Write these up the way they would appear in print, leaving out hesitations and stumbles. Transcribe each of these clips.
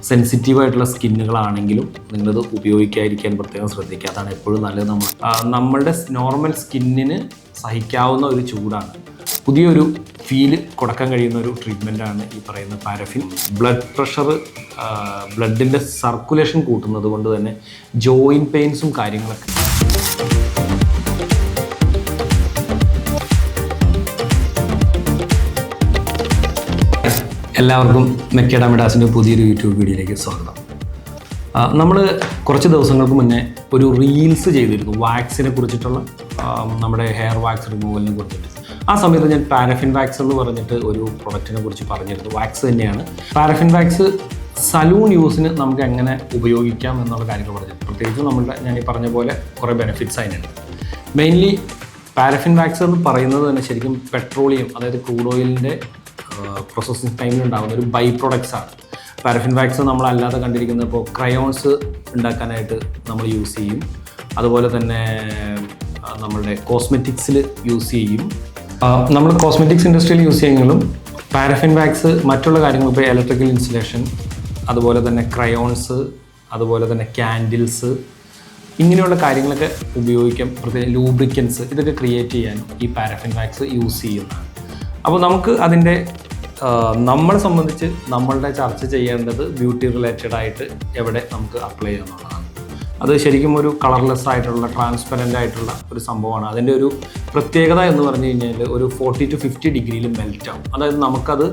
സെൻസിറ്റീവായിട്ടുള്ള സ്കിന്നുകളാണെങ്കിലും നിങ്ങളത് ഉപയോഗിക്കാതിരിക്കാൻ പ്രത്യേകം ശ്രദ്ധിക്കുക. അതാണ് എപ്പോഴും നല്ലത്. നമ്മളുടെ നോർമൽ സ്കിന്നിന് സഹിക്കാവുന്ന ഒരു ചൂടാണ്, പുതിയൊരു ഫീല് കൊടുക്കാൻ കഴിയുന്ന ഒരു ട്രീറ്റ്മെൻറ്റാണ് ഈ പറയുന്ന പാരഫിൻ. ബ്ലഡ് പ്രഷർ, ബ്ലഡിൻ്റെ സർക്കുലേഷൻ കൂട്ടുന്നത് കൊണ്ട് തന്നെ ജോയിൻറ്റ് പെയിൻസും കാര്യങ്ങളൊക്കെ. എല്ലാവർക്കും മെക്കേഡ മിഡാസിൻ്റെ പുതിയൊരു യൂട്യൂബ് വീഡിയോയിലേക്ക് സ്വാഗതം. നമ്മൾ കുറച്ച് ദിവസങ്ങൾക്ക് മുന്നേ ഒരു റീൽസ് ചെയ്തിരുന്നു വാക്സിനെ കുറിച്ചിട്ടുള്ള, നമ്മുടെ ഹെയർ വാക്സ് റിമൂവലിനെ കുറിച്ചിട്ട്. ആ സമയത്ത് ഞാൻ പാരഫിൻ വാക്സ് എന്ന് പറഞ്ഞിട്ട് ഒരു പ്രൊഡക്റ്റിനെ കുറിച്ച് പറഞ്ഞിരുന്നു. വാക്സ് തന്നെയാണ്. പാരഫിൻ വാക്സ് സലൂൺ യൂസിന് നമുക്ക് എങ്ങനെ ഉപയോഗിക്കാം എന്നുള്ള കാര്യങ്ങൾ പറഞ്ഞു. പ്രത്യേകിച്ച് ഞാൻ ഈ പറഞ്ഞ പോലെ കുറേ ബെനിഫിറ്റ്സ് അതിനുണ്ട്. മെയിൻലി പാരഫിൻ വാക്സ് എന്ന് പറയുന്നത് തന്നെ ശരിക്കും പെട്രോളിയം, അതായത് ക്രൂഡ് ഓയിലിൻ്റെ പ്രോസസ്സിങ് ടൈമിൽ ഉണ്ടാകുന്ന ഒരു ബൈ പ്രൊഡക്ട്സാണ്. പാരഫിൻ വാക്സ് നമ്മളല്ലാതെ കണ്ടിരിക്കുന്നത് ഇപ്പോൾ ക്രയോൺസ് ഉണ്ടാക്കാനായിട്ട് നമ്മൾ യൂസ് ചെയ്യും. അതുപോലെ തന്നെ നമ്മളുടെ കോസ്മെറ്റിക്സിൽ യൂസ് ചെയ്യും. നമ്മൾ കോസ്മെറ്റിക്സ് ഇൻഡസ്ട്രിയിൽ യൂസ് ചെയ്യുന്നതും പാരഫിൻ വാക്സ് മറ്റുള്ള കാര്യങ്ങൾ, ഇപ്പോൾ ഇലക്ട്രിക്കൽ ഇൻസുലേഷൻ, അതുപോലെ തന്നെ ക്രയോൺസ്, അതുപോലെ തന്നെ ക്യാൻഡിൽസ്, ഇങ്ങനെയുള്ള കാര്യങ്ങളൊക്കെ ഉപയോഗിക്കാം. പ്രത്യേകം ലൂബ്രിക്കൻസ്, ഇതൊക്കെ ക്രിയേറ്റ് ചെയ്യാൻ ഈ പാരഫിൻ വാക്സ് യൂസ് ചെയ്യുന്നതാണ്. അപ്പോൾ നമുക്ക് അതിൻ്റെ നമ്മളെ സംബന്ധിച്ച് നമ്മളുടെ ചർച്ച ചെയ്യേണ്ടത് ബ്യൂട്ടി റിലേറ്റഡ് ആയിട്ട് എവിടെ നമുക്ക് അപ്ലൈ ചെയ്യാവുന്നതാണ്. അത് ശരിക്കും ഒരു കളർലെസ് ആയിട്ടുള്ള, ട്രാൻസ്പെറൻ്റ് ആയിട്ടുള്ള ഒരു സംഭവമാണ്. അതിൻ്റെ ഒരു പ്രത്യേകത എന്ന് പറഞ്ഞു കഴിഞ്ഞാൽ ഒരു 40 to 50 ഡിഗ്രിയിൽ മെൽറ്റ് ആവും. അതായത് നമുക്കത്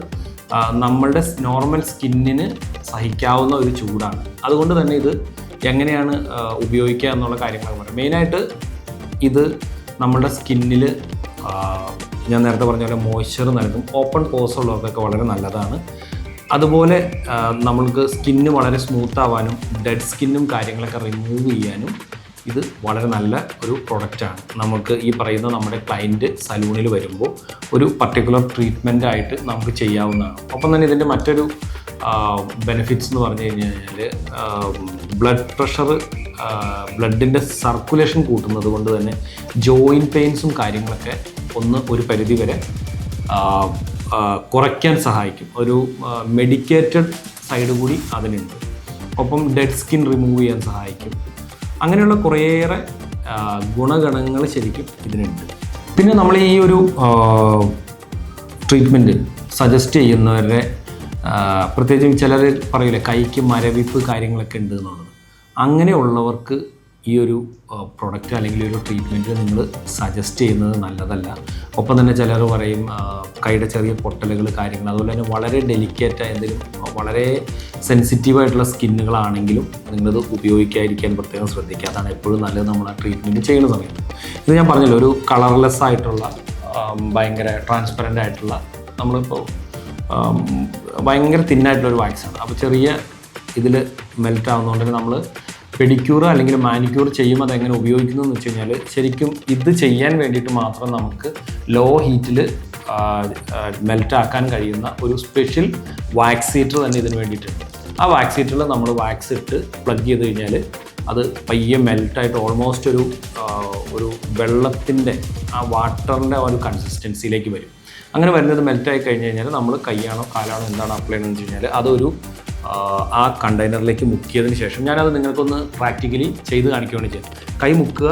നമ്മളുടെ നോർമൽ സ്കിന്നിന് സഹിക്കാവുന്ന ഒരു ചൂടാണ്. അതുകൊണ്ട് തന്നെ ഇത് എങ്ങനെയാണ് ഉപയോഗിക്കുക എന്നുള്ള കാര്യങ്ങളൊക്കെ പറയാം. മെയിനായിട്ട് ഇത് നമ്മളുടെ സ്കിന്നിൽ ഞാൻ നേരത്തെ പറഞ്ഞ പോലെ മോയ്സ്ചർ നൽകും. ഓപ്പൺ പോസ് ഉള്ളവർക്കൊക്കെ വളരെ നല്ലതാണ്. അതുപോലെ നമ്മൾക്ക് സ്കിന്ന് വളരെ സ്മൂത്ത് ആവാനും ഡെഡ് സ്കിന്നും കാര്യങ്ങളൊക്കെ റിമൂവ് ചെയ്യാനും ഇത് വളരെ നല്ല ഒരു പ്രൊഡക്റ്റാണ്. നമുക്ക് ഈ പറയുന്ന നമ്മുടെ ക്ലയൻറ്റ് സലൂണിൽ വരുമ്പോൾ ഒരു പർട്ടിക്കുലർ ട്രീറ്റ്മെൻ്റ് ആയിട്ട് നമുക്ക് ചെയ്യാവുന്നതാണ്. ഒപ്പം തന്നെ ഇതിൻ്റെ മറ്റൊരു ബെനിഫിറ്റ്സ് എന്ന് പറഞ്ഞു കഴിഞ്ഞാൽ ബ്ലഡ് പ്രഷർ, ബ്ലഡിൻ്റെ സർക്കുലേഷൻ കൂട്ടുന്നത് കൊണ്ട് തന്നെ ജോയിൻറ്റ് പെയിൻസും കാര്യങ്ങളൊക്കെ ഒരു പരിധി വരെ കുറയ്ക്കാൻ സഹായിക്കും. ഒരു മെഡിക്കേറ്റഡ് സൈഡ് കൂടി അതിനുണ്ട്. ഒപ്പം ഡെഡ് സ്കിൻ റിമൂവ് ചെയ്യാൻ സഹായിക്കും. അങ്ങനെയുള്ള കുറേയേറെ ഗുണഗണങ്ങൾ ശരിക്കും ഇതിനുണ്ട്. പിന്നെ നമ്മൾ ഈ ഒരു ട്രീറ്റ്മെൻറ്റ് സജസ്റ്റ് ചെയ്യുന്നവരുടെ പ്രത്യേകിച്ചും ചിലർ പറയില്ലേ കൈക്ക് മരവിപ്പ് കാര്യങ്ങളൊക്കെ ഉണ്ട് എന്നുള്ളത്, അങ്ങനെയുള്ളവർക്ക് ഈ ഒരു പ്രൊഡക്റ്റ് അല്ലെങ്കിൽ ഒരു ട്രീറ്റ്മെൻറ്റ് നിങ്ങൾ സജസ്റ്റ് ചെയ്യുന്നത് നല്ലതല്ല. ഒപ്പം തന്നെ ചിലർ പറയും കൈയുടെ ചെറിയ പൊട്ടലുകൾ കാര്യങ്ങൾ, അതുപോലെ തന്നെ വളരെ ഡെലിക്കേറ്റ് എന്തെങ്കിലും വളരെ സെൻസിറ്റീവായിട്ടുള്ള സ്കിന്നുകളാണെങ്കിലും നിങ്ങളത് ഉപയോഗിക്കാതിരിക്കാൻ പ്രത്യേകം ശ്രദ്ധിക്കുക. അതാണ് എപ്പോഴും നല്ലത് നമ്മൾ ആ ട്രീറ്റ്മെൻറ്റ് ചെയ്യുന്ന സമയത്ത്. ഇത് ഞാൻ പറഞ്ഞല്ലോ, ഒരു കളർലെസ് ആയിട്ടുള്ള, ഭയങ്കര ട്രാൻസ്പെറൻ്റ് ആയിട്ടുള്ള, നമ്മളിപ്പോൾ ഭയങ്കര തിന്നായിട്ടുള്ളൊരു വാക്സാണ്. അപ്പോൾ ചെറിയ ഇതിൽ മെൽറ്റ് ആവുന്നതുകൊണ്ട് തന്നെ നമ്മൾ പെഡിക്യൂർ അല്ലെങ്കിൽ മാനിക്യൂർ ചെയ്യുമ്പോൾ അതെങ്ങനെ ഉപയോഗിക്കുന്നു എന്ന് വെച്ച് കഴിഞ്ഞാൽ ശരിക്കും ഇത് ചെയ്യാൻ വേണ്ടിയിട്ട് മാത്രം നമുക്ക് ലോ ഹീറ്റിൽ മെൽറ്റ് ആക്കാൻ കഴിയുന്ന ഒരു സ്പെഷ്യൽ വാക്സ് ഹീറ്റർ തന്നെ ഇതിന് വേണ്ടിയിട്ടുണ്ട്. ആ വാക്സ് ഹീറ്ററിൽ നമ്മൾ വാക്സ് ഇട്ട് പ്ലഗ് ചെയ്ത് കഴിഞ്ഞാൽ അത് പയ്യെ മെൽറ്റായിട്ട് ഓൾമോസ്റ്റ് ഒരു വെള്ളത്തിൻ്റെ ആ വാട്ടറിൻ്റെ ഒരു കൺസിസ്റ്റൻസിയിലേക്ക് വരും. അങ്ങനെ വരുന്നത് മെൽറ്റായി കഴിഞ്ഞ് കഴിഞ്ഞാൽ നമ്മൾ കൈയാണോ കാലാണോ എന്താണ് അപ്ലൈ ചെയ്യുന്നതെന്ന് വെച്ച് കഴിഞ്ഞാൽ അതൊരു ആ കണ്ടെയ്നറിലേക്ക് മുക്കിയതിന് ശേഷം ഞാനത് നിങ്ങൾക്കൊന്ന് പ്രാക്ടിക്കലി ചെയ്ത് കാണിക്കുകയാണ് ചെയ്യുന്നത്. കൈ മുക്കുക,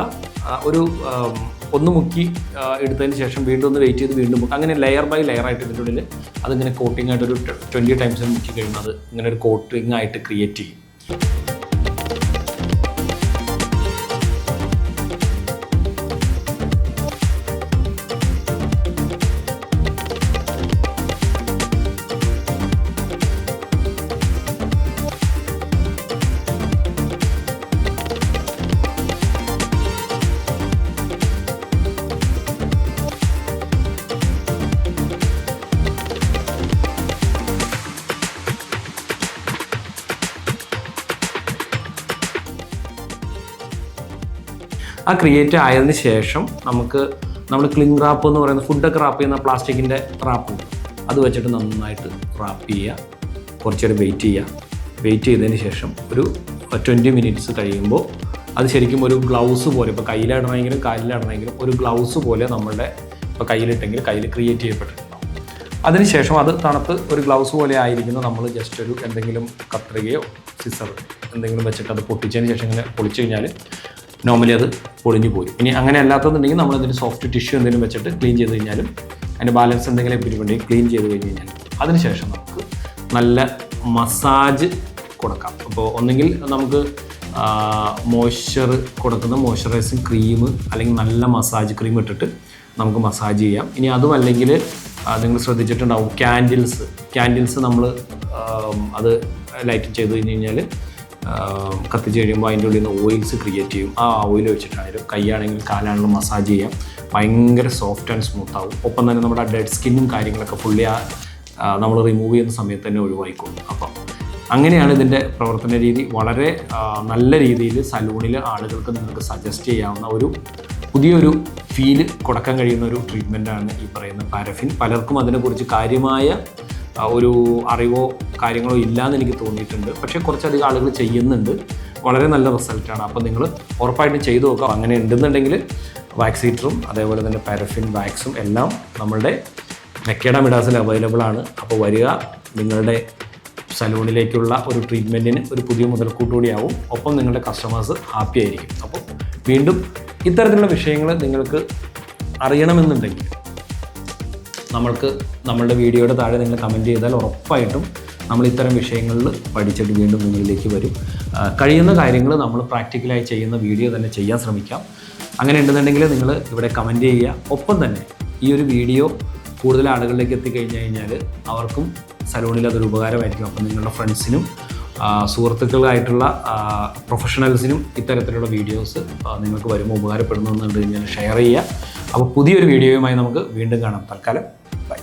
ഒന്ന് മുക്കി എടുത്തതിന് ശേഷം വീണ്ടും ഒന്ന് വെയിറ്റ് ചെയ്ത് വീണ്ടും മുക്കുക. അങ്ങനെ ലെയർ ബൈ ലെയർ ആയിട്ട് ഇതിൻ്റെ ഉള്ളിൽ അതിങ്ങനെ കോട്ടിംഗ് ആയിട്ട് ഒരു 20 ടൈംസ് മുക്കി കഴിയുമ്പോൾ അത് ഇങ്ങനെ ഒരു കോട്ടിംഗ് ആയിട്ട് ക്രിയേറ്റ് ചെയ്യും. ആ ക്രിയേറ്റ് ആയതിന് ശേഷം നമ്മൾ ക്ലിംഗ് റാപ്പ് എന്ന് പറയുന്ന ഫുഡൊക്കെ റാപ്പ് ചെയ്യുന്ന പ്ലാസ്റ്റിക്കിൻ്റെ റാപ്പ്, അത് വെച്ചിട്ട് നന്നായിട്ട് റാപ്പ് ചെയ്യുക. കുറച്ച് നേരം വെയിറ്റ് ചെയ്തതിന് ശേഷം ഒരു 20 മിനിറ്റ്സ് കഴിയുമ്പോൾ അത് ശരിക്കും ഒരു ഗ്ലൗസ് പോലെ, ഇപ്പോൾ കയ്യിലിടണമെങ്കിലും കാലിലിടണമെങ്കിലും ഒരു ഗ്ലൗസ് പോലെ നമ്മളുടെ ഇപ്പോൾ കയ്യിലിട്ടെങ്കിൽ കയ്യിൽ ക്രിയേറ്റ് ചെയ്യപ്പെട്ടിട്ടുണ്ടാവും. അതിനുശേഷം അത് തണുത്ത് ഒരു ഗ്ലൗസ് പോലെ ആയിരിക്കുന്ന നമ്മൾ ജസ്റ്റ് ഒരു എന്തെങ്കിലും കത്രികയോ സിസർ എന്തെങ്കിലും വെച്ചിട്ട് അത് പൊട്ടിച്ചതിന് ശേഷം ഇങ്ങനെ പൊളിച്ചു കഴിഞ്ഞാൽ നോർമലി അത് പൊളിഞ്ഞു പോരും. ഇനി അങ്ങനെ അല്ലാത്തതുണ്ടെങ്കിൽ നമ്മൾ എന്തെങ്കിലും സോഫ്റ്റ് ടിഷ്യൂ എന്തെങ്കിലും വെച്ചിട്ട് ക്ലീൻ ചെയ്ത് കഴിഞ്ഞാലും അതിൻ്റെ ബാലൻസ് എന്തെങ്കിലും പിരിവുണ്ടെങ്കിൽ ക്ലീൻ ചെയ്ത് കഴിഞ്ഞ് കഴിഞ്ഞാൽ അതിനുശേഷം നമുക്ക് നല്ല മസാജ് കൊടുക്കാം. അപ്പോൾ ഒന്നെങ്കിൽ നമുക്ക് മോയ്സ്ചർ കൊടുക്കുന്ന മോയ്സ്ചറൈസിങ് ക്രീം അല്ലെങ്കിൽ നല്ല മസാജ് ക്രീം ഇട്ടിട്ട് നമുക്ക് മസാജ് ചെയ്യാം. ഇനി അതുമല്ലെങ്കിൽ നിങ്ങൾ ശ്രദ്ധിച്ചിട്ടുണ്ടാവും ക്യാൻഡിൽസ് നമ്മൾ അത് ലൈറ്റ് ചെയ്ത് കഴിഞ്ഞ് കഴിഞ്ഞാൽ കത്തിച്ച് കഴിയുമ്പോൾ അതിൻ്റെ ഉള്ളിൽ നിന്ന് ഓയിൽസ് ക്രിയേറ്റ് ചെയ്യും. ആ ഓയിൽ വെച്ചിട്ടാണെങ്കിലും കൈയാണെങ്കിലും കാലാണെങ്കിലും മസാജ് ചെയ്യാം. ഭയങ്കര സോഫ്റ്റ് ആൻഡ് സ്മൂത്ത് ആവും. ഒപ്പം തന്നെ നമ്മുടെ ഡെഡ് സ്കിന്നും കാര്യങ്ങളൊക്കെ ഫുള്ളി നമ്മൾ റിമൂവ് ചെയ്യുന്ന സമയത്ത് തന്നെ ഒഴിവായിക്കോളും. അപ്പം അങ്ങനെയാണ് ഇതിൻ്റെ പ്രവർത്തന രീതി. വളരെ നല്ല രീതിയിൽ സലൂണിൽ ആളുകൾക്ക് നിങ്ങൾക്ക് സജസ്റ്റ് ചെയ്യാവുന്ന ഒരു പുതിയൊരു ഫീല് കൊടുക്കാൻ കഴിയുന്ന ഒരു ട്രീറ്റ്മെൻറ്റാണ് ഈ പറയുന്ന പാരഫിൻ. പലർക്കും അതിനെക്കുറിച്ച് കാര്യമായ ഒരു അറിവോ കാര്യങ്ങളോ ഇല്ലയെന്ന് എനിക്ക് തോന്നിയിട്ടുണ്ട്. പക്ഷേ കുറച്ചധികം ആളുകൾ ചെയ്യുന്നുണ്ട്. വളരെ നല്ല റിസൾട്ടാണ്. അപ്പോൾ നിങ്ങൾ ഉറപ്പായിട്ടും ചെയ്തു നോക്കുക. അങ്ങനെ ഉണ്ടെന്നുണ്ടെങ്കിൽ വാക്സ് ഹീറ്ററും അതേപോലെ തന്നെ പാരഫിൻ വാക്സും എല്ലാം നമ്മളുടെ മെക്കേഡ മിഡാസിൽ അവൈലബിൾ ആണ്. അപ്പോൾ വരിക, നിങ്ങളുടെ സലൂണിലേക്കുള്ള ഒരു ട്രീറ്റ്മെൻറ്റിന് ഒരു പുതിയ മുതൽക്കൂട്ടുകൂടിയാവും. ഒപ്പം നിങ്ങളുടെ കസ്റ്റമേഴ്സ് ഹാപ്പി ആയിരിക്കും. അപ്പോൾ വീണ്ടും ഇത്തരത്തിലുള്ള വിഷയങ്ങൾ നിങ്ങൾക്ക് അറിയണമെന്നുണ്ടെങ്കിൽ നമ്മളുടെ വീഡിയോയുടെ താഴെ നിങ്ങൾ കമൻറ്റ് ചെയ്താൽ ഉറപ്പായിട്ടും നമ്മൾ ഇത്തരം വിഷയങ്ങളിൽ പഠിച്ചിട്ട് വീണ്ടും നിങ്ങളിലേക്ക് വരും. കഴിയുന്ന കാര്യങ്ങൾ നമ്മൾ പ്രാക്ടിക്കലായി ചെയ്യുന്ന വീഡിയോ തന്നെ ചെയ്യാൻ ശ്രമിക്കാം. അങ്ങനെ ഉണ്ടെന്നുണ്ടെങ്കിൽ നിങ്ങൾ ഇവിടെ കമൻറ്റ് ചെയ്യുക. ഒപ്പം തന്നെ ഈ ഒരു വീഡിയോ കൂടുതൽ ആളുകളിലേക്ക് എത്തിക്കഴിഞ്ഞ് കഴിഞ്ഞാൽ അവർക്കും സലൂണിൽ അതൊരു ഉപകാരമായിരിക്കും. അപ്പം നിങ്ങളുടെ ഫ്രണ്ട്സിനും സുഹൃത്തുക്കളായിട്ടുള്ള പ്രൊഫഷണൽസിനും ഇത്തരത്തിലുള്ള വീഡിയോസ് നിങ്ങൾക്ക് വരുമ്പോൾ ഉപകാരപ്പെടുന്നു എന്നുണ്ട് കഴിഞ്ഞാൽ ഷെയർ ചെയ്യുക. അപ്പോൾ പുതിയൊരു വീഡിയോയുമായി നമുക്ക് വീണ്ടും കാണാം. തൽക്കാലം ബൈ.